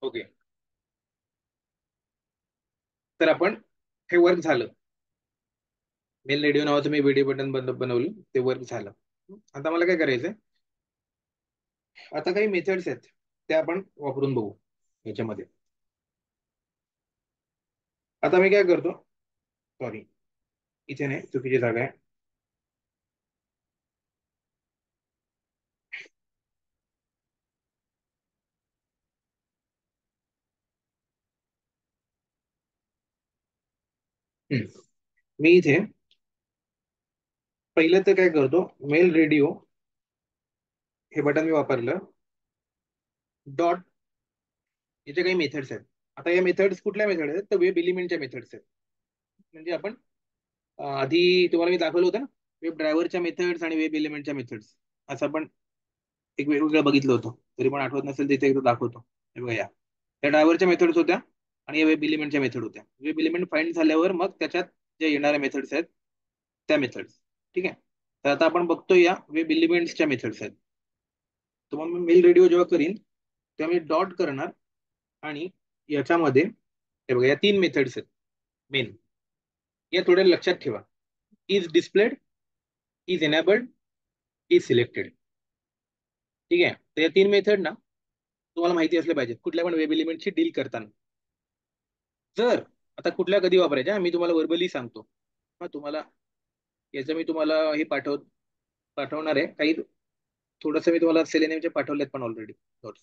Okay. तर आपण हे वर्क झालं. मेल रेडिओ नावाचं मी व्हिडिओ बटन बनवलं, ते वर्क झालं. आता मला काय करायचंय, आता काही मेथड्स आहेत त्या आपण वापरून बघू याच्यामध्ये. आता मी काय करतो, सॉरी इथे नाही, चुकीची जागा आहे. मी इथे पहिलं तर काय करतो, मेल रेडिओ हे बटन मी वापरलं. डॉट, याचे काही मेथड्स आहेत. आता या मेथड्स कुठल्या मेथड आहेत, तर वेब एलिमेंटच्या मेथड्स आहेत. म्हणजे आपण आधी तुम्हाला मी दाखवलं होतं ना, वेब ड्रायव्हरच्या मेथड्स आणि वेब एलिमेंटच्या मेथड्स, असं आपण एक वेगवेगळं बघितलं होतं. तरी पण आठवत नसेल तिथे एकदा दाखवतो. हे बघा, या ड्रायव्हरच्या मेथड्स होत्या आणि या वेब एलिमेंटच्या मेथड होत्या. वेब एलिमेंट फाइंड झाल्यावर मग त्याच्यात जे येणाऱ्या मेथड्स आहेत त्या मेथड्स. ठीक आहे. तर आता आपण बघतो या वेब एलिमेंट्सच्या मेथड्स आहेत. तर मग मी मेल रेडिओ जेव्हा करीन तेव्हा मी डॉट करणार आणि याच्यामध्ये हे बघा, या तीन मेथड्स आहेत मेन. या थोड्या लक्षात ठेवा. Is displayed, is enabled, is selected. ठीक आहे. तर या तीन मेथड ना तुम्हाला माहिती असल्या पाहिजेत कुठल्या पण वेब एलिमेंटची डील करताना. जर आता कुठल्या कधी वापरायच्या मी तुम्हाला वर्बली सांगतो. हा तुम्हाला याचं मी तुम्हाला हे पाठवणार आहे काही. थोडंसं मी तुम्हाला सेलेनियमचे पाठवलेत पण ऑलरेडी नोट्स.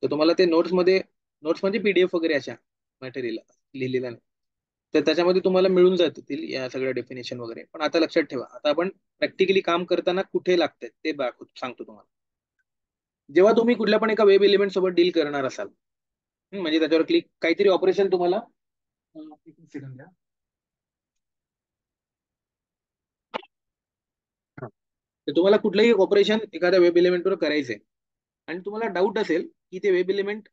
तर तुम्हाला ते नोट्समध्ये, नोट्स म्हणजे पीडीएफ वगैरे अशा मटेरियल लिहिलेल्या नाही, तर त्याच्यामध्ये तुम्हाला मिळून जातील या सगळ्या डेफिनेशन वगैरे. पण आता लक्षात ठेवा, आता आपण प्रॅक्टिकली काम करताना कुठे लागतंय ते सांगतो तुम्हाला. जेव्हा तुम्ही कुठल्या पण एका वेब एलिमेंट सोबत डील करणार असाल, म्हणजे त्याच्यावर क्लिक काहीतरी ऑपरेशन तुम्हाला, एक सेकंद द्या. हा. तर तुम्हाला कुठलंही ऑपरेशन एखाद्या वेब एलिमेंटवर करायचंय आणि तुम्हाला डाऊट असेल की ते वेब एलिमेंट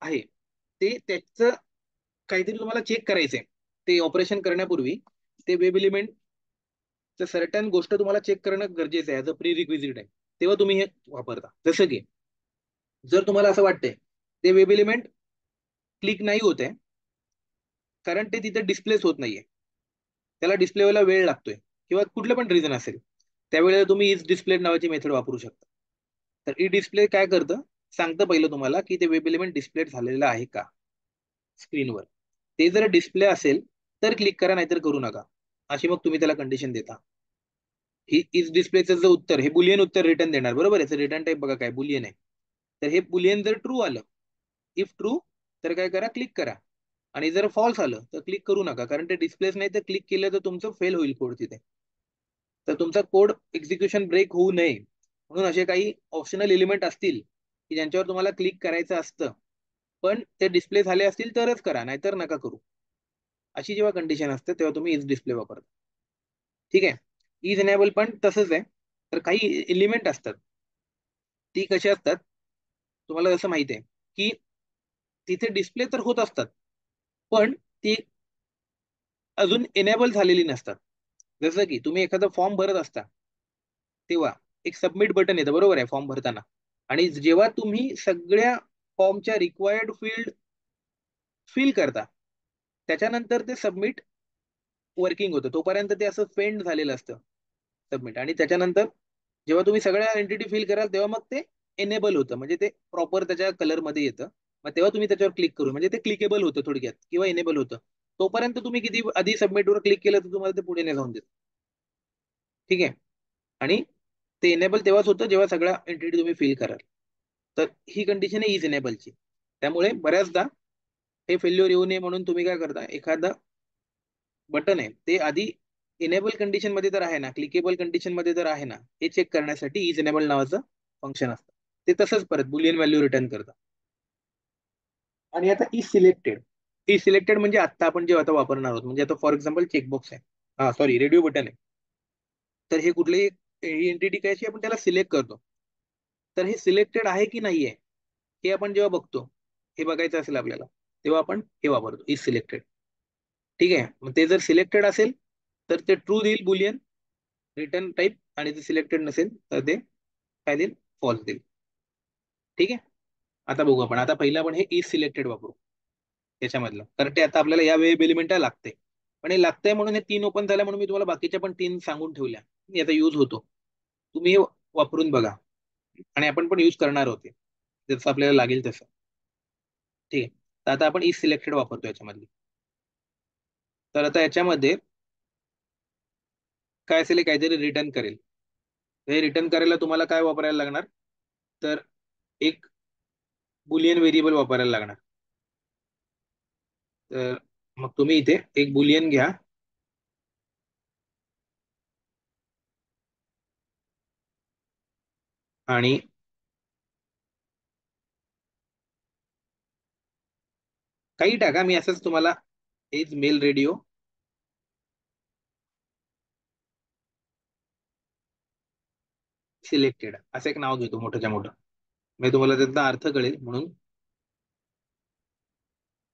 आहे, ते त्याचं काहीतरी तुम्हाला चेक करायचंय. ते ऑपरेशन करण्यापूर्वी ते वेब एलिमेंट सर्टन गोष्ट तुम्हाला चेक करणं गरजेचं आहे, ॲज अ प्री रिक्विजिट आहे. तेव्हा तुम्ही हे वापरता. जसं की जर तुम्हाला असं वाटतंय ते वेब एलिमेंट क्लिक नाही होत आहे कारण ते तिथे डिस्प्लेस होत नाहीये, त्याला डिस्प्ले व्हायला वेळ लागतोय किंवा कुठलं पण रिझन असेल, त्यावेळेला तुम्ही इज डिस्प्ले नावाची मेथड वापरू शकता. तर ई डिस्प्ले काय करतं, सांगतं पहिलं तुम्हाला की ते वेब एलिमेंट डिस्प्ले झालेलं आहे का स्क्रीनवर. ते जर डिस्प्ले असेल तर क्लिक करा, नाहीतर करू नका. अशी मग तुम्ही त्याला कंडिशन देता. ही इज डिस्प्लेचं जे उत्तर, हे बुलियन उत्तर रिटर्न देणार, बरोबर. याचं रिटर्न टाईप बघा काय बुलियन आहे. तर हे बुलियन जर ट्रू आलं, इफ ट्रू, तर काय करा, क्लिक करा. आणि जर फॉल्स आलं तर क्लिक करू नका, कारण ते डिस्प्लेस नाही. तर क्लिक केलं तर तुमचं फेल होईल कोड तिथे. तर तुमचा कोड एक्झिक्युशन ब्रेक होऊ नये म्हणून असे काही ऑप्शनल एलिमेंट असतील की ज्यांच्यावर तुम्हाला क्लिक करायचं असतं, पण ते डिस्प्ले झाले असतील तरच करा, नाहीतर नका करू. अशी जेव्हा कंडिशन असते तेव्हा तुम्ही इज डिस्प्ले वापरता. ठीक आहे. इज एनेबल पण तसंच आहे. तर काही एलिमेंट असतात, ती कशी असतात तुम्हाला जसं माहिती आहे की तिथे डिस्प्ले तर होत असतात, पण ती अजून एनेबल झालेली नसतात. जसं की तुम्ही एखादा फॉर्म भरत असता तेव्हा एक सबमिट बटन येतं, बरोबर आहे, फॉर्म भरताना. आणि जेव्हा तुम्ही सगळ्या फॉर्मच्या रिक्वायर्ड फील्ड फिल करता, त्याच्यानंतर ते सबमिट वर्किंग होतं. तोपर्यंत ते असं पेंड झालेलं असतं सबमिट. आणि त्याच्यानंतर जेव्हा तुम्ही सगळ्या एंटिटी फिल कराल तेव्हा मग ते एनेबल होतं, म्हणजे ते प्रॉपर त्याच्या कलरमध्ये येतं. मग तेव्हा तुम्ही त्याच्यावर क्लिक करू, म्हणजे ते क्लिकेबल होतं थोडक्यात, किंवा एनेबल होतं. तोपर्यंत तुम्ही किती आधी सबमिटवर क्लिक केलं तर तुम्हाला ते पुढे नाही जाऊन देत. ठीक आहे. आणि ते एनेबल तेव्हाच होतं जेव्हा सगळ्या एंटिटी तुम्ही फिल कराल. तर ही कंडिशन आहे इज एनेबलची. त्यामुळे बऱ्याचदा हे फेल्युअर येऊ नये म्हणून तुम्ही काय करता, एखादा बटन आहे ते आधी इनेबल कंडिशन मध्ये तर आहे ना, क्लिकेबल कंडिशन मध्ये तर आहे ना, हे चेक करण्यासाठी इज एनेबल नावाचं फंक्शन असतं. ते तसंच परत बुलियन व्हॅल्यू रिटर्न करतं. आणि आता इज सिलेक्टेड. इज सिलेक्टेड म्हणजे आता आपण जे आता वापरणार आहोत, म्हणजे आता फॉर एक्झाम्पल चेकबॉक्स आहे, हा सॉरी रेडिओ बटन आहे. तर हे कुठलेही ही एंटिटी काय आपण त्याला सिलेक्ट करतो. तर हे सिलेक्टेड आहे की नाहीये हे आपण जेव्हा बघतो, हे बघायचं असेल आपल्याला, तेव्हा आपण हे वापरतो इज सिलेक्टेड. ठीक आहे. मग ते जर सिलेक्टेड असेल तर ते ट्रू देईल बुलियन रिटर्न टाईप, आणि ते सिलेक्टेड नसेल तर ते काय देईल, फॉल्स देईल. ठीक आहे. आता बघू आपण, आता पहिलं आपण हे इज सिलेक्टेड वापरू याच्यामधलं, कारण ते आता आपल्याला या वेब एलिमेंटला लागते. पण हे लागतंय म्हणून हे 3 ओपन झाल्या म्हणून मी तुम्हाला बाकीच्या पण 3 सांगून ठेवल्या. याचा यूज होतो, तुम्ही हे वापरून बघा. आणि आपण पण यूज करणार होते जसं आपल्याला लागेल तसं. ठीक आहे. तर आता आपण इज सिलेक्टेड वापरतो याच्यामध्ये. तर आता याच्यामध्ये काय असेल, हे काहीतरी रिटर्न करेल. हे रिटर्न करायला तुम्हाला काय वापरायला लागणार, तर एक बुलियन व्हेरिएबल वापरायला लागणार. तर मग तुम्ही इथे एक बुलियन घ्या आणि काही टाका. मी असंच तुम्हाला एज मेल रेडिओ सिलेक्टेड असं एक नाव घेतो मोठ्याच्या मोठं, म्हणजे तुम्हाला त्याचा अर्थ कळेल म्हणून.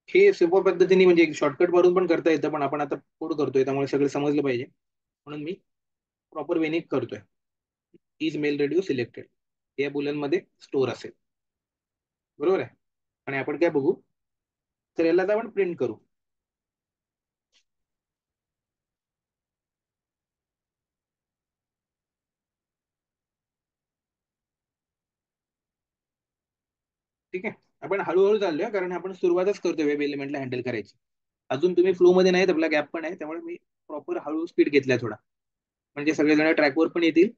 हे सोप्या पद्धतीने म्हणजे शॉर्टकट वरून पण करता येतं, पण आपण आता कोड करतोय त्यामुळे सगळं समजलं पाहिजे म्हणून मी प्रॉपर वेने करतोय. इज मेल रेडिओ सिलेक्टेड या बुलियन मध्ये स्टोअर असेल, बरोबर आहे. आणि आपण काय बघू, तर याला आता आपण प्रिंट करू. ठीक आहे. आपण हळूहळू चाललोय कारण आपण सुरुवातच करतोय वेब एलिमेंटला हँडल करायची. अजून तुम्ही फ्लो मध्ये नाहीत, आपला गॅप पण आहे, त्यामुळे मी प्रॉपर हळू स्पीड घेतलाय थोडा, म्हणजे सगळेजण ट्रॅकवर पण येतील.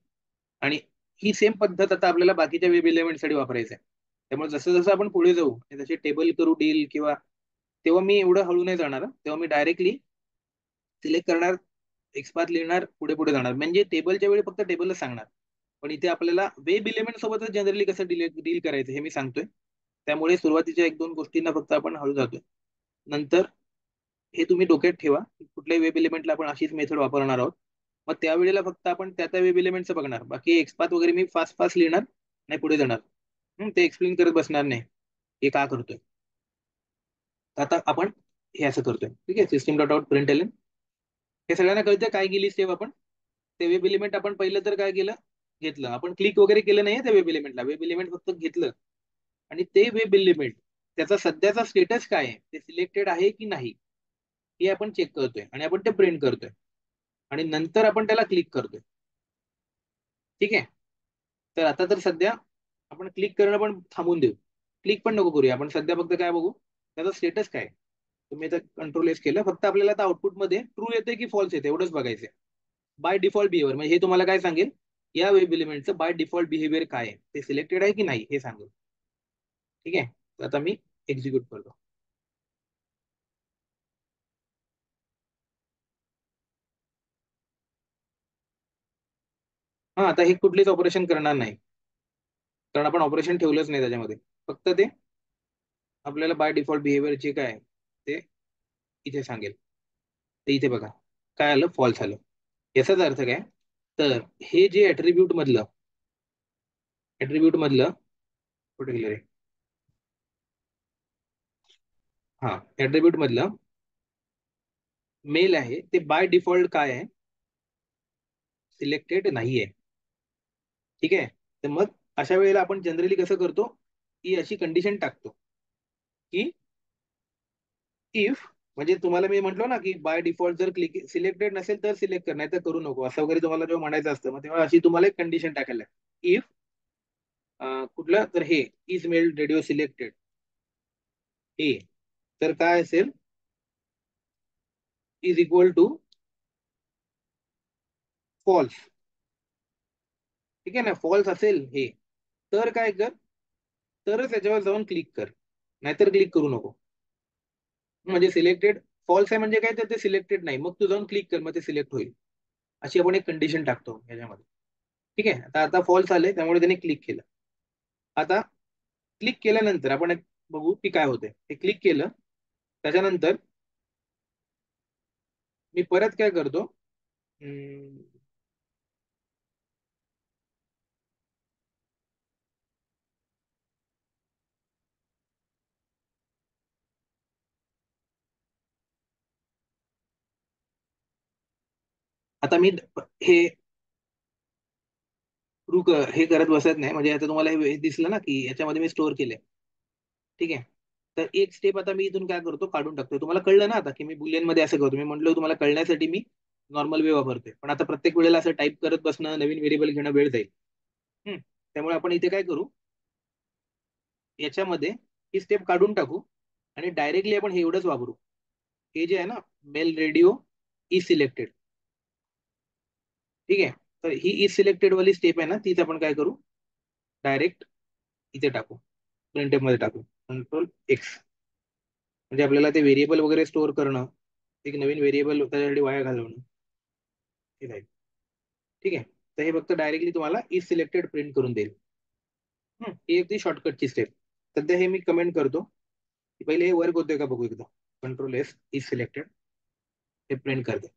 आणि ही सेम पद्धत आता आपल्याला बाकीच्या वेब एलिमेंट साठी वापरायचं आहे. त्यामुळे जसं जसं आपण पुढे जाऊ जसे टेबल करू डील किंवा, तेव्हा मी एवढं हळू नाही जाणार. तेव्हा मी डायरेक्टली सिलेक्ट करणार, एक्सपाथ लिहिणार, पुढे पुढे जाणार, म्हणजे टेबलच्या वेळी फक्त टेबलच सांगणार. पण इथे आपल्याला वेब एलिमेंट सोबतच जनरली कसं डील करायचं हे मी सांगतोय. त्यामुळे सुरुवातीच्या एक दोन गोष्टींना फक्त आपण हळू जातोय. नंतर हे तुम्ही डोक्यात ठेवा, कुठल्याही वेब एलिमेंटला आपण अशीच मेथड वापरणार आहोत. मग त्यावेळेला फक्त आपण त्या वेब एलिमेंटचं बघणार, बाकी एक्सपाथ वगैरे मी फास्ट फास्ट लिहिणार, नाही पुढे जाणार. ते एक्सप्लेन करत बसणार नाही हे का करतोय. आता आपण हे असं करतोय. ठीक आहे. System dot out print L, हे सगळ्यांना कळतं काय गेली स्टेप आपण. ते वेब एलिमेंट आपण पहिलं तर काय केलं, घेतलं. आपण क्लिक वगैरे केलं नाही त्या वेब एलिमेंटला, वेब एलिमेंट फक्त घेतलं. आणि ते वेब एलिमेंट त्याचा सध्याचा स्टेटस काय आहे, ते सिलेक्टेड आहे की नाही हे आपण चेक करतोय आणि आपण ते प्रिंट करतोय. आणि नंतर आपण त्याला क्लिक करतोय. ठीक आहे. तर आता तर सध्या आपण क्लिक करणं पण थांबून देऊ, क्लिक पण नको करूया. आपण सध्या फक्त काय बघू, त्याचा स्टेटस काय. तुम्ही आता कंट्रोल एस केलं, फक्त आपल्याला आता आउटपुट मध्ये ट्रू येते की फॉल्स येते एवढंच बघायचंय. बाय डिफॉल्ट बिहेवियर म्हणजे हे तुम्हाला काय सांगेल, या वेब एलिमेंटचं बाय डिफॉल्ट बिहेवियर काय आहे, ते सिलेक्टेड आहे की नाही हे सांगेल. ठीक आहे. तर आता मी एक्झिक्यूट करतो. हा, आता हे कुठलेच ऑपरेशन करणार नाही, कारण आपण ऑपरेशन ठेवलंच नाही त्याच्यामध्ये. फक्त ते आपल्याला बाय डिफॉल्ट बिहेवियर जे काय आहे ते इथे सांगेल. तर इथे बघा काय आलं, फॉल्स आलं. याचाच अर्थ काय, तर हे जे ऍट्रिब्यूट मधलं कुठे गेलं रे, हा, ऍट्रिब्यूट मधलं मेल आहे ते बाय डिफॉल्ट काय आहे, सिलेक्टेड नाहीये. ठीक आहे. तर मग अशा वेळेला आपण जनरली कसं करतो, की अशी कंडिशन टाकतो की इफ, म्हणजे तुम्हाला मी म्हटलो ना की बाय डिफॉल्ट जर क्लिक सिलेक्टेड नसेल तर सिलेक्ट कर, नाही तर करू नको असं वगैरे तुम्हाला जेव्हा म्हणायचं असतं, मग तेव्हा अशी तुम्हाला एक कंडिशन टाकायला. इफ कुठलं, तर हे इज मेल रेडिओ सिलेक्टेड हे, तर काय असेल, इज इक्वल टू फॉल्स. ठीक आहे ना, फॉल्स असेल हे, तर काय कर, तरच याच्यावर जाऊन क्लिक कर, नाहीतर क्लिक करू नको. म्हणजे सिलेक्टेड फॉल्स आहे म्हणजे काय, तर ते सिलेक्टेड नाही, मग तू जाऊन क्लिक कर, मग ते सिलेक्ट होईल. अशी आपण एक कंडिशन टाकतो याच्यामध्ये. ठीक आहे. आता आता फॉल्स आले त्यामुळे त्याने क्लिक केलं. आता क्लिक केल्यानंतर आपण एक बघू की काय होते. हे क्लिक केलं त्याच्यानंतर मी परत काय करतो, हम्म, आता मी हे हे करत बसत नाही. म्हणजे आता तुम्हाला हे दिसलं ना की याच्यामध्ये मी स्टोअर केले. ठीक आहे. तर एक स्टेप आता मी इथून काय करतो, काढून टाकतो. तुम्हाला कळलं ना आता की मी बुलियन मध्ये असं करतो. मी म्हटलं तुम्हाला कळण्यासाठी मी नॉर्मल वे वापरतोय, पण आता प्रत्येक वेळेला असं टाईप करत बसणं, नवीन व्हेरिएबल घेणं वेळ जाईल. हम्म. त्यामुळे आपण इथे काय करू, याच्यामध्ये ही स्टेप काढून टाकू आणि डायरेक्टली आपण हे एवढंच वापरू. हे जे आहे ना, मेल रेडिओ इज सिलेक्टेड. ठीक आहे. तर ही इज सिलेक्टेड वाली स्टेप आहे ना, तीच आपण काय करू, डायरेक्ट इथे टाकू, प्रिंटफ मध्ये टाकू. Control X. म्हणजे आपल्याला ते व्हेरिएबल वगैरे स्टोअर करणं, एक नवीन व्हेरिएबल त्याच्यासाठी वाया घालवणं हे जाईल. ठीक आहे. तर हे फक्त डायरेक्टली तुम्हाला इज सिलेक्टेड प्रिंट करून देईल. ही एक ती शॉर्टकटची स्टेप. सध्या हे मी कमेंट करतो की पहिले हे वर्क होतोय का बघू एकदा. कंट्रोल S, इज सिलेक्टेड, हे प्रिंट करते.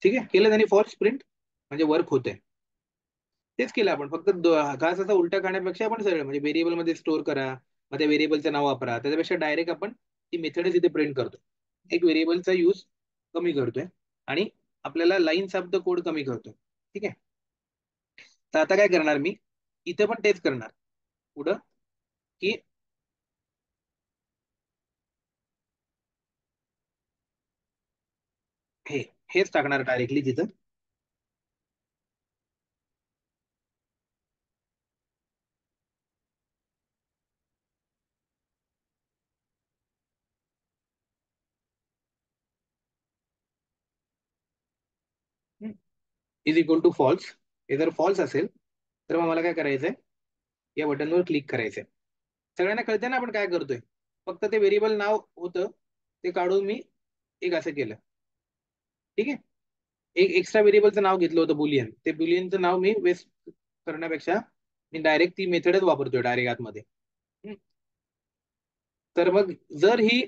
ठीक आहे. केलं त्यांनी फॉल्स प्रिंट, म्हणजे वर्क होतंय. तेच केलं आपण, फक्त घास असा उलटा खाण्यापेक्षा आपण सरळ म्हणजे व्हेरिएबल मध्ये स्टोअर करा, मग त्या व्हेरिएबलचं नाव वापरा, त्याच्यापेक्षा डायरेक्ट आपण ती मेथडच इथे प्रिंट करतो. एक व्हेरिएबलचा यूज कमी करतोय आणि आपल्याला लाईन्स ऑफ द कोड कमी करतोय. ठीक आहे. तर आता काय करणार मी, इथे पण तेच करणार पुढं, की हे हेच टाकणार डायरेक्टली तिथं. Is equal to false. हे जर फॉल्स असेल तर मग मला काय करायचंय, या बटनवर क्लिक करायचंय. सगळ्यांना कळतंय ना आपण काय करतोय. फक्त ते व्हेरिएबल नाव होतं, ते काढून मी एक असं केलं. ठीक आहे. एक एक्स्ट्रा व्हेरिएबलचं नाव घेतलं होतं बुलियन, ते बुलियनचं नाव मी वेस्ट करण्यापेक्षा मी डायरेक्ट ती मेथडच वापरतोय डायरेक्ट आतमध्ये. हम्म. तर मग जर ही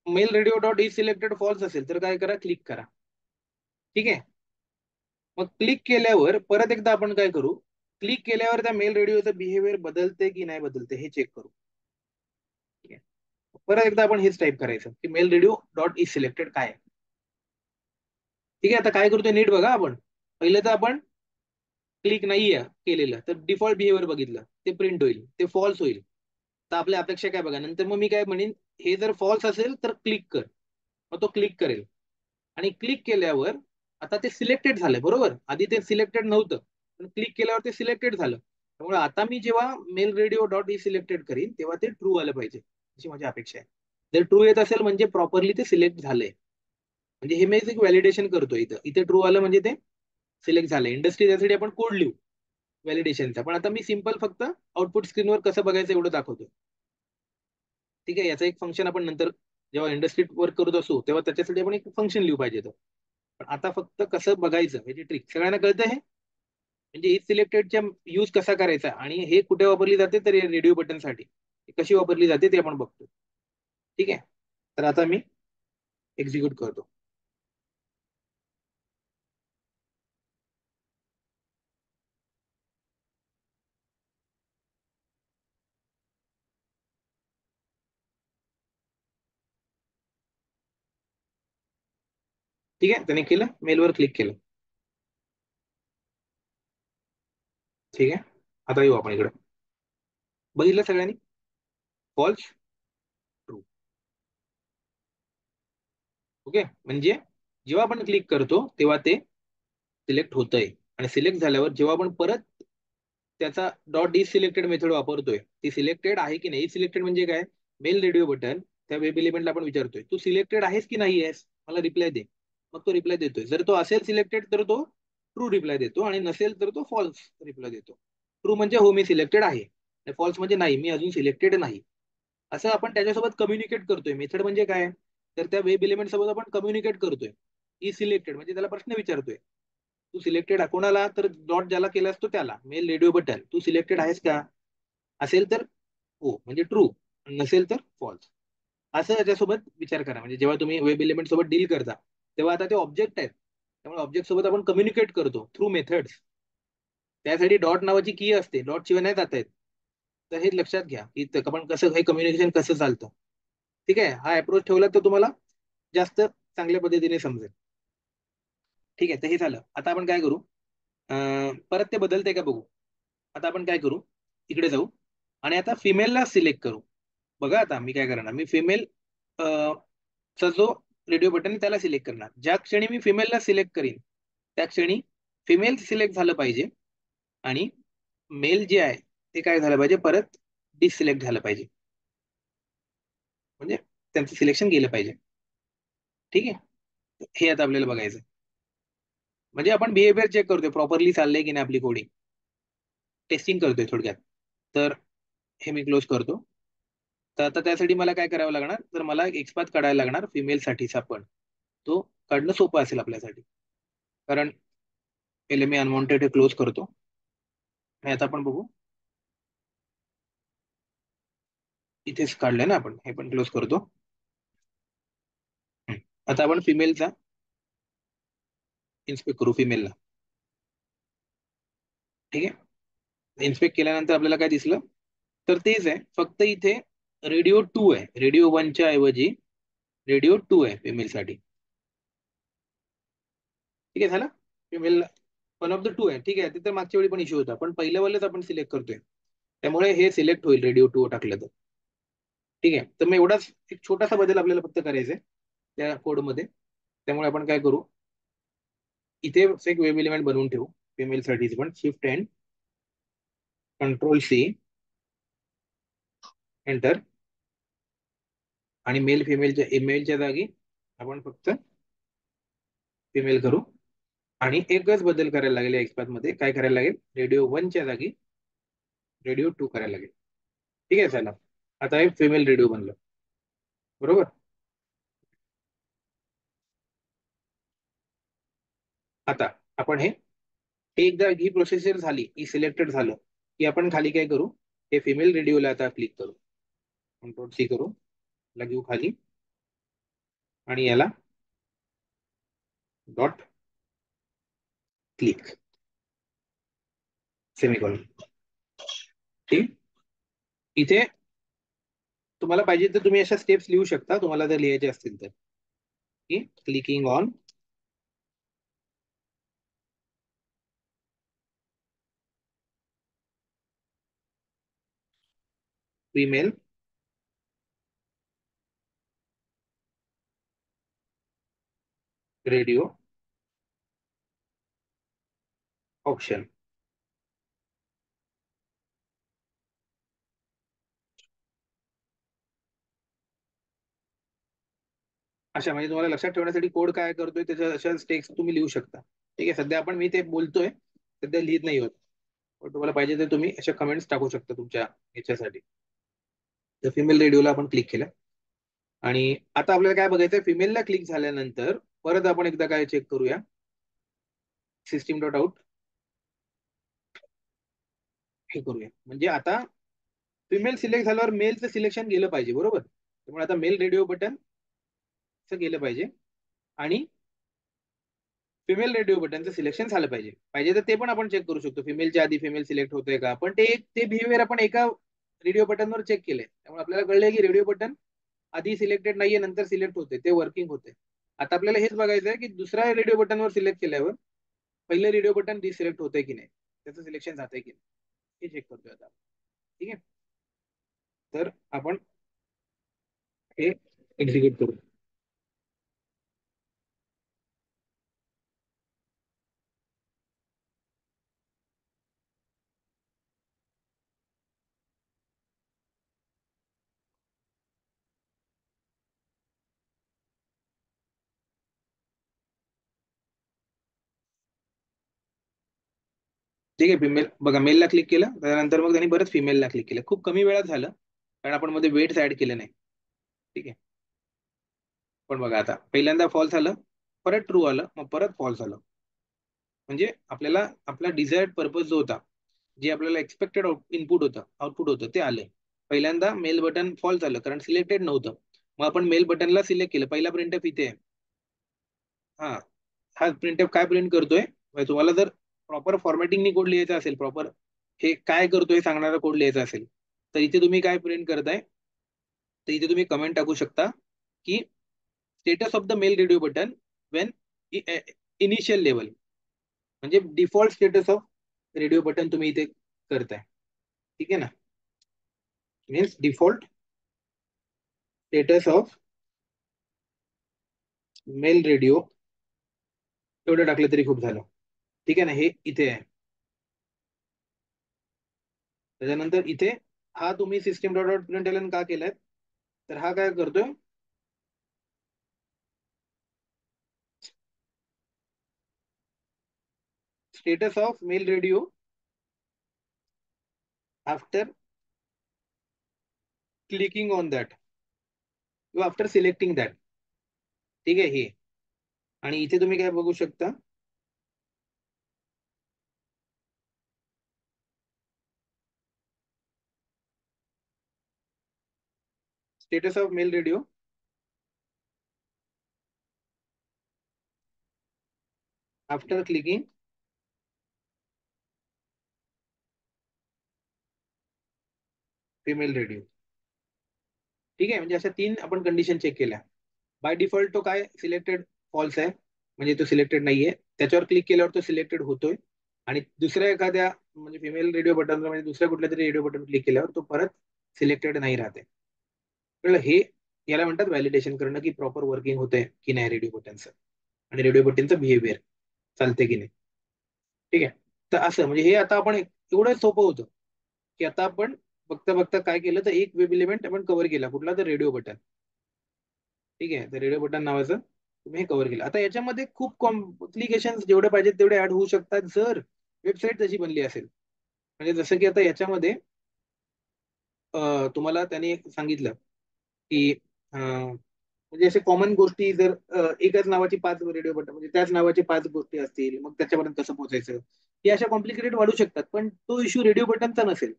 male radio dot is selected false असेल तर काय करा, क्लिक करा. ठीक आहे. मग क्लिक केल्यावर परत एकदा आपण काय करू, क्लिक केल्यावर त्या मेल रेडिओचं बिहेवियर बदलते की नाही बदलते हे चेक करू. ठीक आहे. परत एकदा आपण हेच टाईप करायचं की male radio dot is selected काय आहे. ठीक आहे. आता काय करतोय नीट बघा आपण. पहिलं तर आपण क्लिक नाहीये केलेलं तर डिफॉल्ट बिहेवियर बघितलं, ते प्रिंट होईल, ते फॉल्स होईल. तर आपल्या अपेक्षा काय बघा, नंतर मग मी काय म्हणेन, हे जर फॉल्स असेल तर क्लिक कर. मग तो क्लिक करेल आणि क्लिक केल्यावर आता ते सिलेक्टेड झालंय बरोबर. आधी ते सिलेक्टेड नव्हतं, पण क्लिक केल्यावर ते सिलेक्टेड झालं. त्यामुळे आता मी जेव्हा मेल रेडिओ डॉट ई सिलेक्टेड करीन तेव्हा ते ट्रू आलं पाहिजे, अशी माझी अपेक्षा आहे. जर ट्रू येत असेल म्हणजे प्रॉपरली ते सिलेक्ट झालंय. म्हणजे हे मी एक व्हॅलिडेशन करतो. इथं इथे ट्रू आलं म्हणजे ते सिलेक्ट झालंय. इंडस्ट्री त्यासाठी आपण कोड लिहू व्हॅलिडेशनचा, पण आता मी सिंपल फक्त आउटपुट स्क्रीनवर कसं बघायचं एवढं दाखवतो. ठीक आहे. याचं एक फंक्शन आपण नंतर जेव्हा इंडस्ट्रीत वर्क करत असू तेव्हा त्याच्यासाठी आपण एक फंक्शन लिहू पाहिजे. पण आता फक्त कसं बघायचं ह्याची ट्रिक सगळ्यांना कळतं हे. म्हणजे इज सिलेक्टेडच्या यूज कसा करायचा आणि हे कुठे वापरली जाते तर रेडिओ बटनसाठी कशी वापरली जाते ते आपण बघतो. ठीक आहे. तर आता मी एक्झिक्यूट करतो. ठीक आहे. त्याने केलं, मेलवर क्लिक केलं. ठीक आहे. आता येऊ आपण इकडे. बघितलं सगळ्यांनी, फॉल्स, ट्रू. ओके. म्हणजे जेव्हा आपण क्लिक करतो तेव्हा ते सिलेक्ट होतंय आणि सिलेक्ट झाल्यावर जेव्हा आपण परत त्याचा डॉट डी सिलेक्टेड मेथड वापरतोय, ती सिलेक्टेड आहे की नाही. सिलेक्टेड म्हणजे काय, मेल रेडिओ बटन त्या वेब एलिमेंटला आपण विचारतोय तू सिलेक्टेड आहेस की नाही आहेस, मला रिप्लाय दे. मग तो रिप्लाय देतोय. जर तो असेल सिलेक्टेड तर तो ट्रू रिप्लाय देतो आणि नसेल तर तो फॉल्स रिप्लाय देतो. ट्रू म्हणजे हो मी सिलेक्टेड आहे, फॉल्स म्हणजे नाही मी अजून सिलेक्टेड नाही. असं आपण त्याच्यासोबत कम्युनिकेट करतोय. मेथड म्हणजे काय, तर त्या वेब एलिमेंट सोबत आपण कम्युनिकेट करतोय. ई सिलेक्टेड म्हणजे त्याला प्रश्न विचारतोय, तू सिलेक्टेड कोणाला, तर डॉट ज्याला केला असतो त्याला, मेल रेडिओ बटन तू सिलेक्टेड आहेस का, असेल तर हो म्हणजे ट्रू, नसेल तर फॉल्स. असं याच्यासोबत विचार करा. म्हणजे जेव्हा तुम्ही वेब एलिमेंट सोबत डील करता तेव्हा आता ते ऑब्जेक्ट आहेत, त्यामुळे ऑब्जेक्ट सोबत आपण कम्युनिकेट करतो थ्रू मेथड्स. त्यासाठी डॉट नावाची की असते, डॉट शिवाय नाही जाता येत. तर हे लक्षात घ्या की आपण कसं हे कम्युनिकेशन कसं चालतं. ठीक आहे, हा अप्रोच ठेवला तर तुम्हाला जास्त चांगल्या पद्धतीने समजेल. ठीक आहे, तर हे झालं. आता आपण काय करू, परत ते बदलते का बघू. आता आपण काय करू, इकडे जाऊ आणि आता फिमेलला सिलेक्ट करू. बघा आता मी काय करणार, मी फिमेल चा जो रेडिओ बटन त्याला सिलेक्ट करणार. ज्या क्षणी मी फिमेलला सिलेक्ट करीन त्या क्षणी फिमेल सिलेक्ट झालं पाहिजे आणि मेल जे आहे ते काय झालं पाहिजे, परत डिसिलेक्ट झालं पाहिजे. म्हणजे त्यांचं सिलेक्शन गेलं पाहिजे. ठीक आहे, हे आता आपल्याला बघायचं. म्हणजे आपण बिहेवियर चेक करतोय प्रॉपरली चाललंय की नाही आपली कोडिंग, टेस्टिंग करतोय थोडक्यात. तर हे मी क्लोज करतो. तर आता त्यासाठी मला काय करावं लागणार, तर मला एक एक्सपाथ काढायला लागणार फिमेल साठीचा. पण तो काढणं सोपं असेल आपल्यासाठी, कारण पहिले मी अनवॉन्टेड हे क्लोज करतो. आणि आता आपण बघू, इथेच काढलंय ना आपण, हे पण क्लोज करतो. आता आपण फिमेलचा इन्स्पेक्ट करू, फिमेलला. ठीक आहे, इन्स्पेक्ट केल्यानंतर आपल्याला काय दिसलं, तर तेच आहे, फक्त इथे रेडिओ 2 आहे, रेडिओ 1च्या ऐवजी रेडिओ 2 आहे फिमेल साठी. ठीक आहे, झालं. Female one of the two आहे. ठीक आहे, तिथे मागच्या वेळी पण इश्यू होता, पण पहिल्या वेळेस आपण सिलेक्ट करतोय त्यामुळे हे सिलेक्ट होईल रेडिओ 2 टाकलं तर. ठीक आहे, तर मग एवढाच एक छोटासा बदल आपल्याला फक्त करायचा आहे त्या कोडमध्ये. त्यामुळे आपण काय करू, इथे एक वेब एलिमेंट बनवून ठेवू फिमेल साठीच पण. Shift and control C enter, आणि मेल फिमेलच्या ईमेलच्या जागी आपण फक्त फिमेल करू. आणि एकच बदल करायला लागेल एक्सपाथ मध्ये. काय करायला लागेल, रेडिओ 1च्या जागी रेडिओ 2 करायला लागेल. ठीक आहे, चला. आता हे फिमेल रेडिओ बनलं, बरोबर. आता आपण हे एकदा ही प्रोसेस जर झाली, ही सिलेक्टेड झालं की आपण खाली काय करू, हे फिमेल रेडिओला आता क्लिक करू. कंट्रोल सी करू, ला घेऊ खाली आणि याला डॉट क्लिक सेमिकॉलन. ठीक, इथे तुम्हाला पाहिजे तर तुम्ही अशा स्टेप्स लिहू शकता, तुम्हाला जर लिहायचे असतील तर. Clicking on female radio option. अशा म्हणजे तुम्हाला लक्षात ठेवण्यासाठी कोड काय करतोय त्याच्या अशा स्टेप्स तुम्ही लिहू शकता. ठीक आहे, सध्या आपण मी ते बोलतोय, सध्या लिहित नाही होत. पण तुम्हाला पाहिजे तर तुम्ही अशा कमेंट्स टाकू शकता तुमच्या याच्यासाठी. तर फिमेल रेडिओला आपण क्लिक केलं आणि आता आपल्याला काय बघायचं, फिमेलला क्लिक झाल्यानंतर परत आपण एकदा काय चेक करूया, सिस्टीम डॉट आउट हे करूया. म्हणजे आता फिमेल सिलेक्ट झाल्यावर मेलचं सिलेक्शन गेलं पाहिजे, बरोबर. त्यामुळे आता मेल रेडिओ बटन गेलं पाहिजे आणि फिमेल रेडिओ बटनचं सिलेक्शन झालं पाहिजे. पाहिजे तर ते पण आपण चेक करू शकतो, फिमेलच्या आधी फिमेल सिलेक्ट होतोय का. पण ते बिहेवियर आपण एका रेडिओ बटनवर चेक केलंय, त्यामुळे आपल्याला कळलंय की रेडिओ बटन आधी सिलेक्टेड नाहीये, नंतर सिलेक्ट होते, ते वर्किंग होते. आता आपल्याला हेच बघायचं आहे की दुसऱ्या रेडिओ बटनवर सिलेक्ट केल्यावर पहिलं रेडिओ बटन डिसिलेक्ट होतंय की नाही, त्याचं सिलेक्शन जातंय की नाही, हे चेक करतोय आता. ठीक आहे, तर आपण हे एक्झिक्यूट करू. ठीक आहे, फिमेल बघा, मेलला क्लिक केलं त्यानंतर मग त्यांनी परत फिमेलला क्लिक केलं. खूप कमी वेळात झालं कारण आपण मध्ये वेट्स ऍड केले नाही. ठीक आहे, पण बघा आता पहिल्यांदा फॉल्स आलं, परत ट्रू आलं, मग परत फॉल्स आलं. म्हणजे आपल्याला आपला डिझायर्ड पर्पज जो होता, जे आपल्याला एक्सपेक्टेड इनपुट होतं, आउटपुट होतं, ते आलंय. पहिल्यांदा मेल बटन फॉल्स झालं कारण सिलेक्टेड नव्हतं. मग आपण मेल बटनला सिलेक्ट केलं, पहिला प्रिंटफ इथे आहे. हा, हा प्रिंटफ काय प्रिंट करतोय, म्हणजे तुम्हाला जर प्रॉपर फॉर्मॅटिंगनी कोड लिहायचा असेल, प्रॉपर हे काय करतोय सांगणारा कोड लिहायचा असेल, तर इथे तुम्ही काय प्रिंट करताय, तर इथे तुम्ही कमेंट टाकू शकता की status of the male radio button when initial level, म्हणजे default status of radio button तुम्ही इथे करताय. ठीक आहे ना, means default status of male radio एवढं टाकलं तरी खूप झालं. ठीक आहे ना, हे इथे आहे. त्याच्यानंतर इथे हा तुम्ही सिस्टम डॉट डॉट प्रिंटलन का केलाय, तर हा काय करतोय, status of male radio after clicking on that किंवा आफ्टर सिलेक्टिंग दॅट. ठीक आहे हे. आणि इथे तुम्ही काय बघू शकता, status of male radio after clicking female radio. ठीक आहे, म्हणजे अशा 3 आपण कंडिशन चेक केल्या. बाय डिफॉल्ट तो काय सिलेक्टेड फॉल्स आहे, म्हणजे तो सिलेक्टेड नाहीये. त्याच्यावर क्लिक केल्यावर तो सिलेक्टेड होतोय. आणि दुसऱ्या एखाद्या म्हणजे फिमेल रेडिओ बटन म्हणजे दुसऱ्या कुठल्या तरी रेडिओ बटन क्लिक केल्यावर तो परत सिलेक्टेड नाही राहते. कळलं हे, याला म्हणतात व्हॅलिडेशन करणं की प्रॉपर वर्किंग होतंय की नाही रेडिओ बटनचं, आणि रेडिओ बटनचं बिहेवियर चालते की नाही. ठीक आहे. तर असं म्हणजे हे आता आपण एवढं सोपं होतं की आता आपण बघता बघता काय केलं, तर एक वेब इलेमेंट आपण कव्हर केला, कुठला तर रेडिओ बटन. ठीक आहे, तर रेडिओ बटन नावाचं तुम्ही हे कव्हर केलं. आता याच्यामध्ये खूप कॉम्प्लिकेशन जेवढे पाहिजेत तेवढे ऍड होऊ शकतात जर वेबसाईट तशी बनली असेल. म्हणजे जसं की आता याच्यामध्ये तुम्हाला त्याने सांगितलं की म्हणजे असे कॉमन गोष्टी जर एकाच नावाची 5 रेडिओ बटन म्हणजे त्याच नावाची 5 गोष्टी असतील, मग त्याच्यापर्यंत कसं पोहोचायचं, हे अशा कॉम्प्लिकेटेड वाढू शकतात. पण तो इश्यू रेडिओ बटनचा नसेल.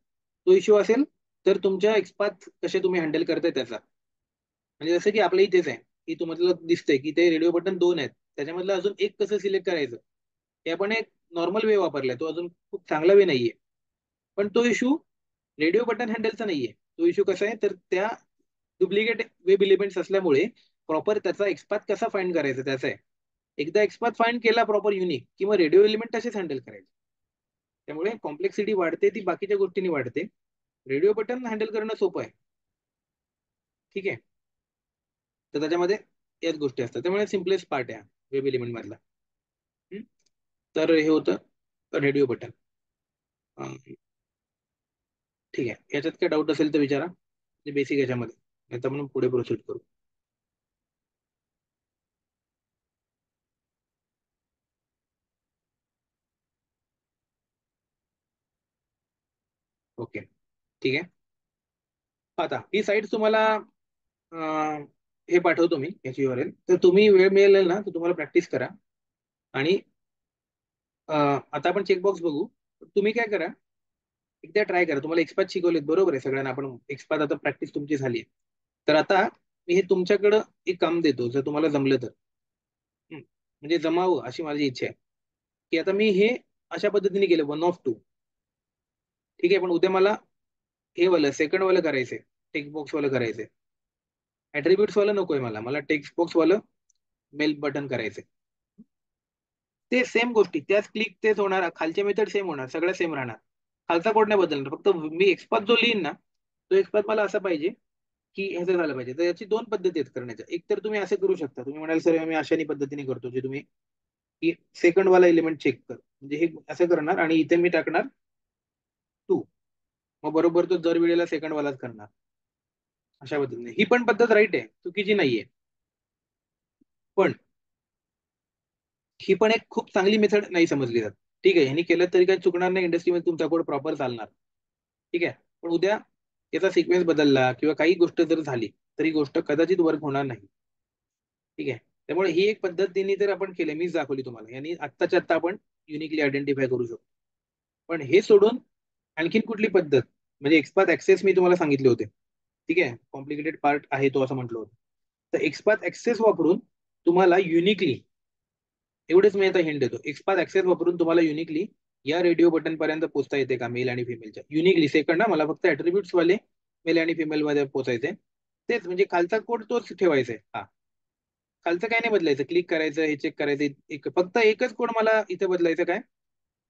तो इश्यू असेल तर तुमच्या एक्सपाथ कसे तुम्ही हँडल करताय त्याचा. म्हणजे जसं की आपल्या इथेच आहे की तुम्हाला दिसतंय की ते रेडिओ बटन 2 आहेत, त्याच्यामधलं अजून एक कसं सिलेक्ट करायचं, हे आपण एक नॉर्मल वे वापरलाय, तो अजून खूप चांगला वे नाहीये. पण तो इश्यू रेडिओ बटन हँडलचा नाहीये. तो इश्यू कसा आहे, तर त्या डुप्लिकेट वेब एलिमेंट्स असल्यामुळे प्रॉपर त्याचा एक्सपाथ कसा फाइंड करायचा त्याचा आहे. एकदा एक्सपाथ फाइंड केला प्रॉपर युनिक किंवा रेडिओ एलिमेंट तसेच हँडल करायचे. त्यामुळे कॉम्प्लेक्सिटी वाढते, ती बाकीच्या गोष्टींनी वाढते. रेडिओ बटन हँडल करणं सोपं आहे. ठीक आहे, तर त्याच्यामध्ये याच गोष्टी असतात, त्यामुळे सिम्पलेस्ट पार्ट आहे वेब एलिमेंट मधला. हम्म? तर हे होतं रेडिओ बटन. ठीक आहे, याच्यात काय डाऊट असेल तर विचारा, बेसिक याच्यामध्ये, नाही तर म्हणून पुढे प्रोसीड करू. ओके, ठीक आहे. आता ही साईट तुम्हाला अं, हे पाठवतो मी याची URL, तर तुम्ही वेळ मिळेल ना तर तुम्हाला प्रॅक्टिस करा. आणि आता आपण चेकबॉक्स बघू. तुम्ही काय करा, एकदा ट्राय करा. तुम्हाला एक्सपाथ शिकवलेत बरोबर आहे सगळ्यांना, आपण एक्सपाथ आता प्रॅक्टिस तुमची झाली आहे. तर आता मी हे तुमच्याकडं एक काम देतो, जर तुम्हाला जमलं तर. म्हणजे जमावं अशी माझी इच्छा आहे की आता मी हे अशा पद्धतीने केलं 1 of 2. ठीक आहे, पण उद्या मला हे वालं सेकंड वालं करायचंय, टेक्स्ट बॉक्स वालं करायचंय. ऍट्रिब्यूट्स वालं नकोय मला, मला टेक्स्ट बॉक्स वालं मेल बटन करायचंय. ते सेम गोष्टी त्याच क्लिक तेच होणार, खालचे मेथड सेम होणार, सगळं सेम राहणार. खालचा कोड नाही बदलणार, फक्त मी एक्सपाथ जो लिहीन ना, तो एक्सपाथ मला असा पाहिजे की ह्याचं झालं पाहिजे. तर याची 2 पद्धती आहेत करण्याच्या. एक तर तुम्ही असं करू शकता, तुम्ही म्हणाल सर मी अशानी पद्धतीने करतो, जे तुम्ही की सेकंड वाला एलिमेंट चेक कर, म्हणजे हे असं करणार आणि इथे मी टाकणार 2, मग बरोबर तो दर वेळेला सेकंड वालाच करणार. अशा पद्धतीने ही पण पद्धत राईट आहे, चुकीची नाहीये. पण ही पण एक खूप चांगली मेथड नाही समजली जात. ठीक आहे, ह्यांनी केलं तरी काही चुकणार नाही, इंडस्ट्रीमध्ये तुमचा कोड प्रॉपर चालणार. ठीक आहे, पण उद्या याचा सिक्वेन्स बदलला किंवा काही गोष्ट जर झाली तरी गोष्ट कदाचित वर्क होणार नाही. ठीक आहे, त्यामुळे ही एक पद्धतीने जर आपण केली, मीच दाखवली तुम्हाला, यांनी आत्ताच्या आत्ता आपण युनिकली आयडेंटिफाय करू शकतो. पण हे सोडून आणखीन कुठली पद्धत, म्हणजे एक्सपाथ ऍक्सेस मी तुम्हाला सांगितले होते. ठीक आहे, कॉम्प्लिकेटेड पार्ट आहे तो असं म्हटलं होतं. तर एक्सपाथ ऍक्सेस वापरून तुम्हाला युनिकली, एवढेच मी आता हिंट देतो, एक्सपाथ ऍक्सेस वापरून तुम्हाला युनिकली या रेडिओ बटन पर्यंत पोहोचता येते का, मेल आणि फिमेलच्या. युनिकली सेकंड ना, मला फक्त ऍट्रिब्यूट्स वाले मेल आणि फिमेल मध्ये पोहोचायचे. तेच म्हणजे खालचा कोड तोच ठेवायचा आहे. हा, खालचं काय नाही बदलायचं, क्लिक करायचं, हे चेक करायचं, फक्त एकच कोड मला इथे बदलायचं काय,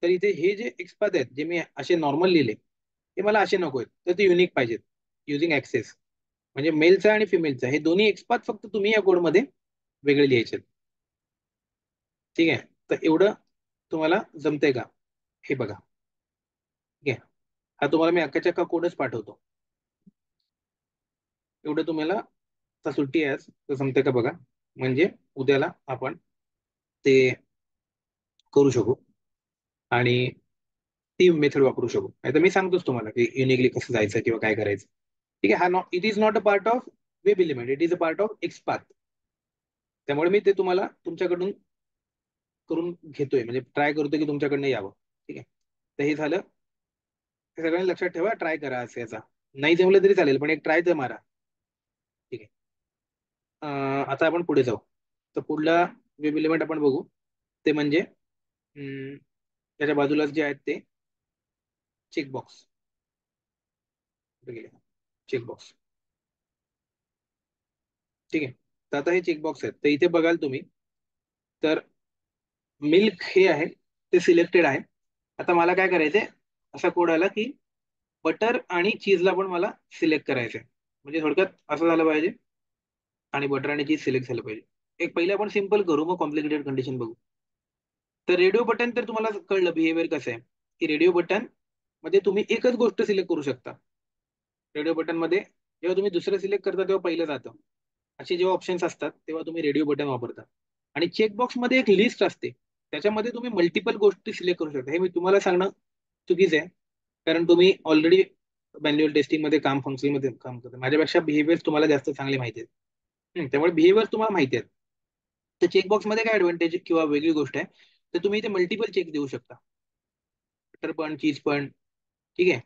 तर इथे हे जे एक्सपाथ आहेत जे मी असे नॉर्मल लिहिले ते मला असे नको आहेत, तर ते युनिक पाहिजेत. युझिंग ऍक्सेस म्हणजे मेलचा आणि फिमेलचा हे दोन्ही एक्सपाथ फक्त तुम्ही या कोडमध्ये वेगळे लिहायचे. ठीक आहे, तर एवढं तुम्हाला जमतंय का, हे बघा. ठीक आहे, हा तुम्हाला मी अक्काच्या अक्का कोडच पाठवतो. एवढं तुम्हाला, आता सुट्टी आहे आज, तर जमतंय का बघा, म्हणजे उद्याला आपण ते करू शकू आणि ती मेथड वापरू शकू. नाही तर मी सांगतोच तुम्हाला की युनिकली कसं जायचं किंवा काय करायचं. ठीक आहे, हा it is not a part of web element, it is a part of XPath. त्यामुळे मी ते तुम्हाला तुमच्याकडून करून घेतोय, म्हणजे ट्राय करतोय की तुमच्याकडनं यावं. ठीक आहे, तर हे झालं. हे सगळ्यांनी लक्षात ठेवा, ट्राय करा असं याचा. नाही जमलं तरी चालेल, पण एक ट्राय तर मारा. ठीक आहे. आता आपण पुढे जाऊ. तर पुढला वेब एलिमेंट आपण बघू, ते म्हणजे त्याच्या बाजूला जे आहेत ते चेकबॉक्स. चेकबॉक्स. ठीक आहे, तर आता हे चेकबॉक्स आहेत, तर इथे बघाल तुम्ही, तर मिल्क हे आहे ते सिलेक्टेड आहे. आता मला काय करायचंय, असा कोड आला की बटर आणि चीजला पण मला सिलेक्ट करायचंय. म्हणजे थोडक्यात असं झालं पाहिजे, आणि बटर आणि चीज सिलेक्ट झालं पाहिजे. एक पहिले आपण सिंपल करू, मग कॉम्प्लिकेटेड कंडिशन बघू. तर रेडिओ बटन, तर तुम्हाला कळलं बिहेवियर कसं आहे, की रेडिओ बटन मध्ये तुम्ही एकच गोष्ट सिलेक्ट करू शकता. रेडिओ बटन मध्ये जेव्हा तुम्ही दुसरं सिलेक्ट करता तेव्हा पहिलं जातं. असे जेव्हा ऑप्शन्स असतात तेव्हा तुम्ही रेडिओ बटन वापरता. आणि चेकबॉक्स मध्ये एक लिस्ट असते, त्याच्यामध्ये तुम्ही मल्टिपल गोष्टी सिलेक्ट करू शकता. हे मी तुम्हाला सांगणं चुकीचं आहे, कारण तुम्ही ऑलरेडी मॅन्युअल टेस्टिंग मध्ये काम, फंक्शन मध्ये काम करता. माझ्यापेक्षा बिहेवियर तुम्हाला जास्त चांगले माहिती आहेत. त्यामुळे बिहेवियर तुम्हाला माहिती आहेत. तर चेकबॉक्स मध्ये काय ऍडव्हान्टेज किंवा वेगळी गोष्ट आहे, तर तुम्ही इथे मल्टिपल चेक देऊ शकता. बटर पण, चीज पण. ठीक आहे,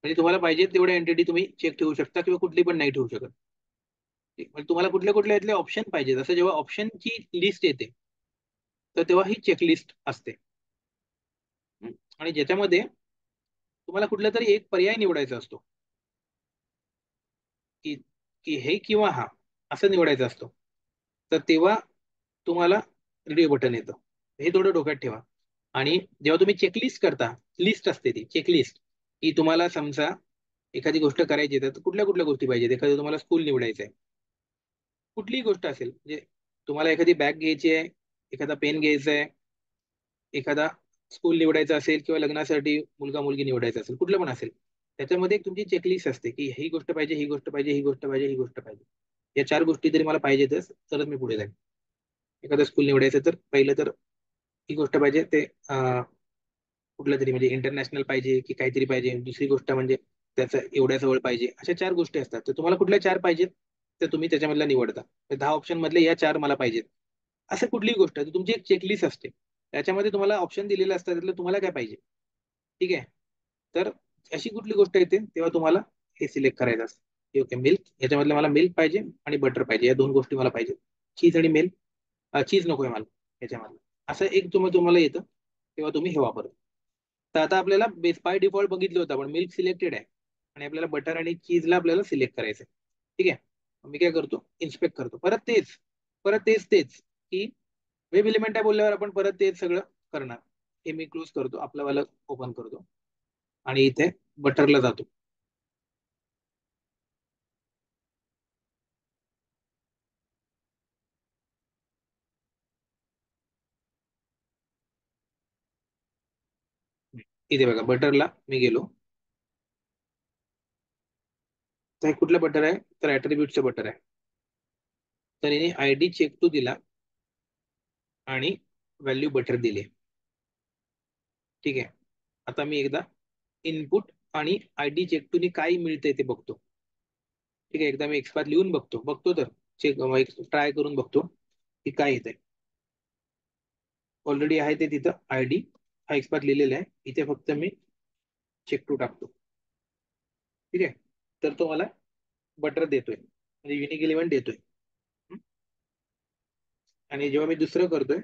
म्हणजे तुम्हाला पाहिजे तेवढ्या एंटिटी तुम्ही चेक ठेवू शकता किंवा कुठली पण नाही ठेवू शकत. म्हणजे तुम्हाला कुठल्या कुठल्या यातले ऑप्शन पाहिजे, जसं जेव्हा ऑप्शनची लिस्ट येते तर तेव्हा ही चेकलिस्ट असते. हं? आणि ज्याच्यामध्ये तुम्हाला कुठला तरी एक पर्याय निवडायचा असतो, की की हे किंवा हा, असं निवडायचं असतो. तर तेव्हा तुम्हाला रेडिओ बटन येतं. हे थोडं डोक्यात ठेवा. आणि जेव्हा तुम्ही चेकलिस्ट करता, लिस्ट असते ती चेकलिस्ट, की तुम्हाला समजा एखादी गोष्ट करायची आहे, तर कुठल्या कुठल्या गोष्टी पाहिजेत. एखादं तुम्हाला स्कूल निवडायचं आहे, कुठलीही गोष्ट असेल, म्हणजे तुम्हाला एखादी बॅग घ्यायची आहे, एखादा पेन घ्यायचा आहे, एखादा स्कूल निवडायचा असेल, किंवा लग्नासाठी मुलगा मुलगी निवडायचं असेल, कुठलं पण असेल, त्याच्यामध्ये एक तुमची चेकलिस्ट असते की ही गोष्ट पाहिजे, ही गोष्ट पाहिजे, ही गोष्ट पाहिजे, ही गोष्ट पाहिजे. या चार गोष्टी तरी मला पाहिजेतच, तरच मी पुढे जाईन. एखादं स्कूल निवडायचं तर पहिलं तर ही गोष्ट पाहिजे, ते कुठलं तरी म्हणजे इंटरनॅशनल पाहिजे की काहीतरी पाहिजे. दुसरी गोष्ट म्हणजे त्याचं एवढ्या जवळ पाहिजे. अशा चार गोष्टी असतात, तर तुम्हाला कुठल्या चार पाहिजेत तर तुम्ही त्याच्यामधला निवडता. तर 10 ऑप्शन मधले या चार मला पाहिजेत. असं कुठलीही गोष्ट आहे, तर तुमची एक चेकलिस्ट असते, त्याच्यामध्ये तुम्हाला ऑप्शन दिलेले असतात, त्यातलं तुम्हाला काय पाहिजे. ठीक आहे, तर अशी कुठली गोष्ट येते तेव्हा तुम्हाला हे सिलेक्ट करायचं असतं. ओके, मिल्क, याच्यामधलं मला मिल्क पाहिजे आणि बटर पाहिजे, या दोन गोष्टी मला पाहिजे. चीज आणि मिल्क, चीज नकोय मला याच्यामधलं. असं एक तुम्हाला येतं, तेव्हा तुम्ही हे वापरता. तर आता आपल्याला बेस बाय डिफॉल्ट बघितलं होतं आपण, मिल्क सिलेक्टेड आहे आणि आपल्याला बटर आणि चीजला आपल्याला सिलेक्ट करायचं आहे. ठीक आहे, मी काय करतो, इन्स्पेक्ट करतो, परत तेच की वेब एलिमेंट आहे बोलल्यावर आपण परत तेच सगळं करणार. हे मी क्लोज करतो, आपलं वाला ओपन करतो आणि इथे बटरला जातो. इथे बघा, बटरला मी गेलो. तर हे कुठलं बटर आहे, तर ऍट्रिब्यूटचं बटर आहे. तर याने आय डी चेक टू दिला आणि व्हॅल्यू बटर दिली. ठीक आहे, आता मी एकदा इनपुट आणि आय डी चेक टू काय मिळतंय ते बघतो. ठीक आहे, एकदा मी एक्सपाथ लिहून बघतो तर चेक ट्राय करून बघतो की काय येतंय. ऑलरेडी आहे ते तिथं आय डी, हा एक्सपाथ लिहिलेला आहे, इथे फक्त मी चेक टू टाकतो. ठीक आहे, तर तो मला बटर देतोय, म्हणजे युनिक एलिमेंट देतोय. हं? आणि जेव्हा मी दुसरं करतोय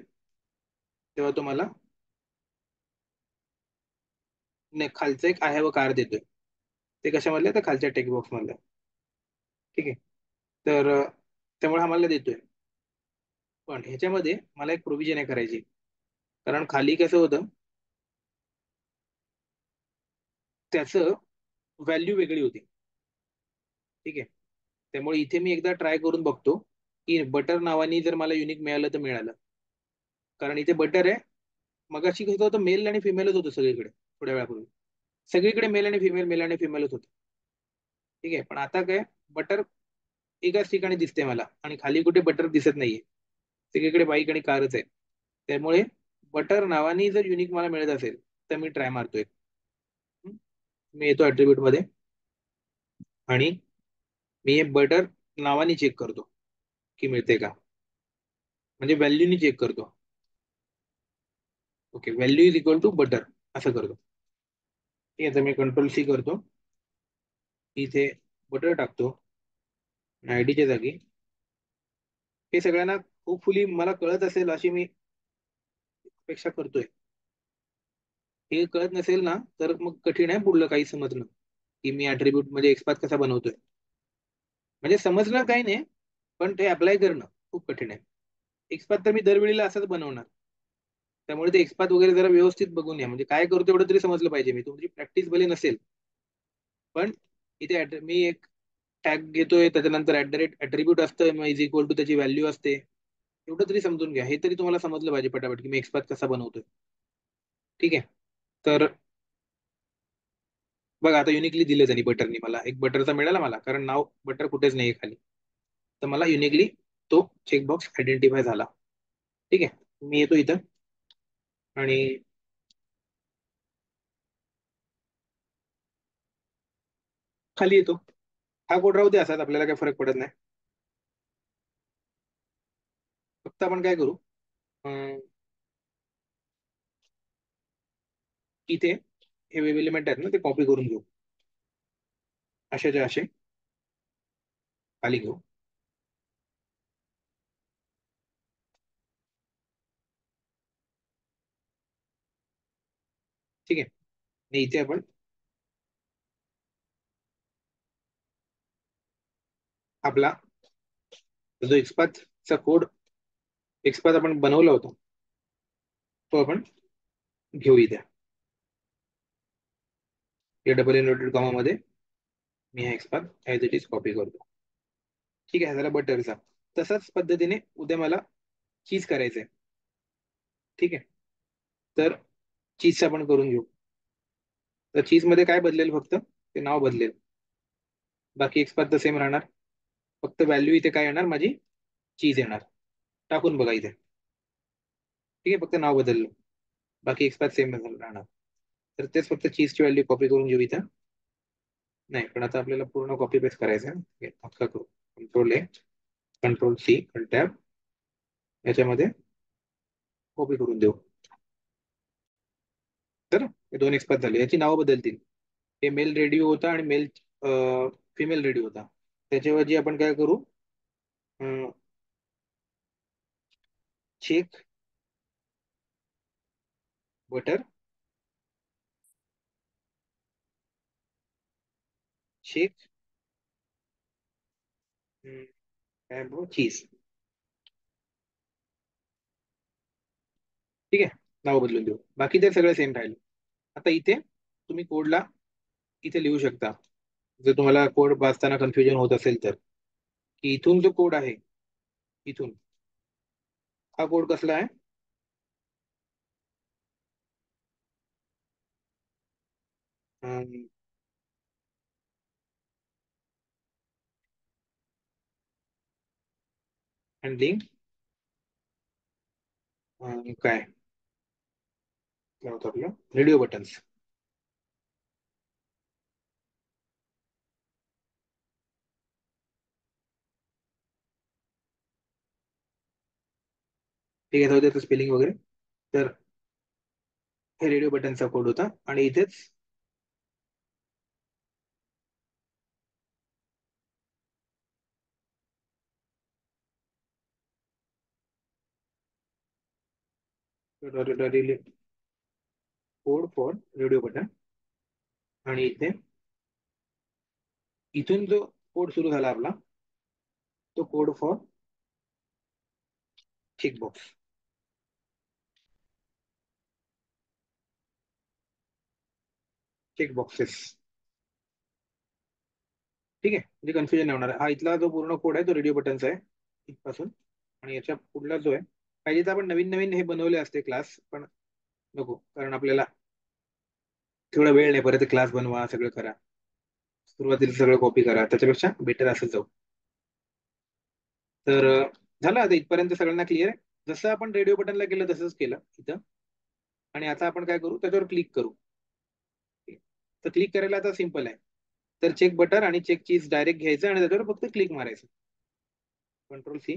तेव्हा तो मला खालचं एक आहे व कार देतोय. ते कशामधलं, तर खालच्या टेक्स्ट बॉक्स मधलं. ठीक आहे, तर त्यामुळे आम्हाला देतोय. पण ह्याच्यामध्ये मला एक प्रोव्हिजन आहे करायची. कारण खाली कसं होतं, त्याचं व्हॅल्यू वेगळी होती. ठीक आहे. त्यामुळे इथे मी एकदा ट्राय करून बघतो की बटर नावानी जर मला युनिक मिळालं तर मिळालं. कारण इथे बटर आहे. मगाशी कसं होतं, मेल आणि फिमेलच होतं सगळीकडे थोड्या वेळापूर्वी. सगळीकडे मेल आणि फिमेलच होतं. ठीक आहे. पण आता काय, बटर एकाच ठिकाणी दिसते मला आणि खाली कुठे बटर दिसत नाहीये. सगळीकडे बाईक आणि कारच आहे. त्यामुळे बटर नावानी जर युनिक मला मिळत असेल तर मी ट्राय मारतोय. हम्म. मी येतो ऍट्रीब्यूट मध्ये आणि मी हे बटर नावाने चेक करतो की मिळते का. म्हणजे व्हॅल्यूनी चेक करतो. Okay, value is equal to butter असं करतो. ठीक आहे. तर मी कंट्रोल सी करतो. इथे बटर टाकतो आयडीच्या जागी. हे सगळ्यांना होपफुली मला कळत असेल अशी मी अपेक्षा करतोय. हे कळत नसेल ना तर मग कठीण आहे पुढलं काही समजणं, की मी ऍट्रीब्यूट मध्ये एक्सपाथ कसा बनवतोय. म्हणजे समजणं काही नाही, पण ते अप्लाय करणं खूप कठीण आहे. एक्सपाथ तर मी दरवेळीला असंच बनवणार. त्यामुळे ते एक्सपाथ वगैरे जरा व्यवस्थित बघून या. म्हणजे काय करतो एवढं तरी समजलं पाहिजे. मी तुमची प्रॅक्टिस भले नसेल, पण इथे मी एक टॅग घेतोय, त्याच्यानंतर ऍट्रीब्यूट असतं इज इक्वल टू त्याची व्हॅल्यू असते. एवढं तरी समजून घ्या. हे तरी तुम्हाला समजलं पाहिजे पटापट की मी एक्सपाथ कसा बनवतोय. ठीक आहे. तर बघा आता युनिकली दिले त्यांनी बटरनी मला एक बटरचा मिळाला मला, कारण नाव बटर कुठेच नाही खाली. तर मला युनिकली तो चेकबॉक्स आयडेंटिफाय झाला. ठीक आहे. मी येतो इथं आणि खाली येतो. हा कोड राहू दे असाच, आपल्याला काही फरक पडत नाही. फक्त आपण काय करू, अं, इथे हे वेब एलिमेंट आहेत ना ते कॉपी करून घेऊ. अशाच्या असे खाली घेऊ. ठीक आहे. आणि इथे आपण आपला जो एक्सपाथचा कोड, एक्सपाथ आपण बनवला होता तो आपण घेऊ इथे. या डबल इन्व्हर्टेड कॉमा मध्ये मी हा XPath as it is copy करतो. ठीक आहे. झाला बटरचा. तसाच पद्धतीने उद्या मला चीज करायचंय. ठीक आहे. तर चीजचा आपण करून घेऊ. तर चीज मध्ये काय बदलेल, फक्त ते नाव बदलेल. बाकी एक्सपाथ तर सेम राहणार. फक्त व्हॅल्यू इथे काय येणार, माझी चीज येणार. टाकून बघा इथे. ठीक आहे. फक्त नाव बदललं, बाकी एक्सपाथ सेम राहणार. तर तेच फक्त चीजची व्हॅल्यू कॉपी करून घेऊ इथं. नाही, पण आता आपल्याला पूर्ण कॉपी पेस्ट करायचं आहे. अख्खा करू. Control A, control C, tab, याच्यामध्ये कॉपी करून देऊ. तर हे दोन एक्सपाथ झाले. याची नावं बदलतील. हे मेल रेडिओ होता आणि मेल फिमेल रेडिओ होता. त्याच्याऐवजी आपण काय करू, चेक बटर, चेक काय चीज. ठीक आहे. नाव बदलून देऊ. बाकी ते सगळं सेम राहील. आता इथे तुम्ही कोडला इथे लिहू शकता. जर तुम्हाला कोड वाचताना कन्फ्युजन होत असेल तर, की इथून जो कोड आहे, इथून हा कोड कसला आहे. हँडलिंग काय काय होतं आपलं, रेडिओ बटन्स. ठीक आहे. त्याचं स्पेलिंग वगैरे. तर हे रेडिओ बटनचा कोड होता आणि इथेच कोड फॉर रेडिओ बटन. आणि इथे इथून जो कोड सुरू झाला आपला, तो कोड फॉर चेकबॉक्स. चेकबॉक्सेस. ठीक आहे, म्हणजे कन्फ्युजन नाही होणार. हा इथला जो पूर्ण कोड आहे तो रेडिओ बटनचा आहे इथपासून. आणि याच्या पुढला जो आहे, पाहिजे तर आपण नवीन नवीन हे बनवले असते क्लास, पण नको, कारण आपल्याला तेवढा वेळ नाही. परत क्लास बनवा, सगळं करा, सुरुवातीला सगळं कॉपी करा, त्याच्यापेक्षा बेटर असं जाऊ. तर झालं आता इथपर्यंत सगळ्यांना क्लिअर आहे. जसं आपण रेडिओ बटनला केलं तसंच केलं इथं. आणि आता आपण काय करू, त्याच्यावर क्लिक करू. तर क्लिक करायला आता सिंपल आहे. तर चेक बटर आणि चेक चीज डायरेक्ट घ्यायचं आणि त्याच्यावर फक्त क्लिक मारायचं. Control C,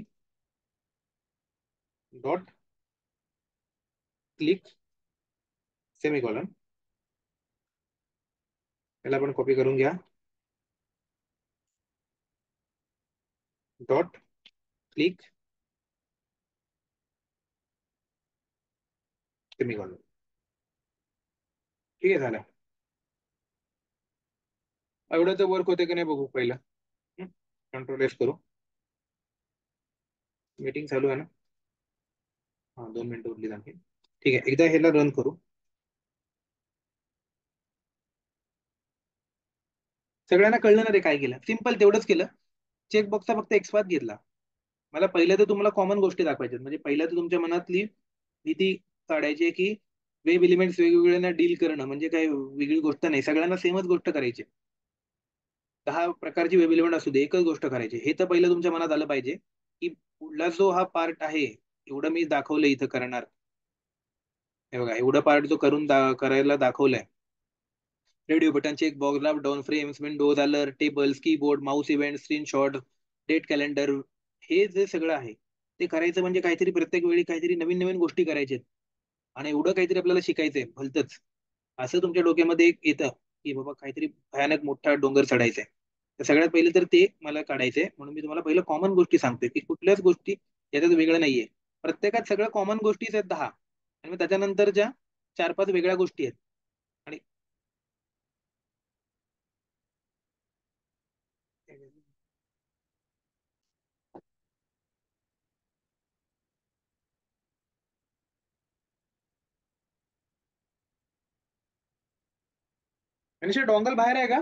dot, click, semicolon. याला आपण कॉपी करून घ्या. Dot, click, semicolon. ठीक आहे, झालं. एवढं तर वर्क होते की नाही बघू पहिलं. कंट्रोल S करू. मीटिंग चालू आहे ना. हा, 2 मिनिटं उरली आणखी. ठीक आहे, एकदा ह्याला रन करू. सगळ्यांना कळलं ना रे काय केलं? सिंपल तेवढंच केलं. चेकबॉक्सचा फक्त एक्सपाथ घेतला. मला पहिल्या तर तुम्हाला कॉमन गोष्टी दाखवायच्यात. म्हणजे पहिल्या तर तुमच्या मनातली भीती काढायची आहे की वेब एलिमेंट्स वेगवेगळ्यांना डील करणं म्हणजे काय वेगळी गोष्ट नाही. सगळ्यांना सेमच गोष्ट करायची. 10 प्रकारची वेब एलिमेंट असू दे, एकच गोष्ट करायची. हे तर पहिलं तुमच्या मनात आलं पाहिजे की पुढला जो हा पार्ट आहे, एवढं मी दाखवलं इथं करणार. हे बघा, एवढं पार्ट जो करायला दाखवलाय. Radio button, check box, drop down, frames, windows, alert, tables, keyboard, mouse event, screenshot, date calendar, हे जे सगळं आहे ते करायचं म्हणजे काहीतरी प्रत्येक वेळी काहीतरी नवीन नवीन गोष्टी करायच्या आहेत. आणि एवढं काहीतरी आपल्याला शिकायचंय भलतच. असं तुमच्या डोक्यामध्ये एक येतं की बाबा काहीतरी भयानक मोठा डोंगर चढायचा आहे. तर सगळ्यात पहिले तर ते मला काढायचंय. म्हणून मी तुम्हाला पहिलं कॉमन गोष्टी सांगतोय की कुठल्याच गोष्टी याच्यात वेगळं नाहीये. प्रत्येकात सगळ्या कॉमन गोष्टीच आहेत 10. आणि मग त्याच्यानंतरच्या 4-5 वेगळ्या गोष्टी आहेत. आणि डोंगल बाहेर आहे का?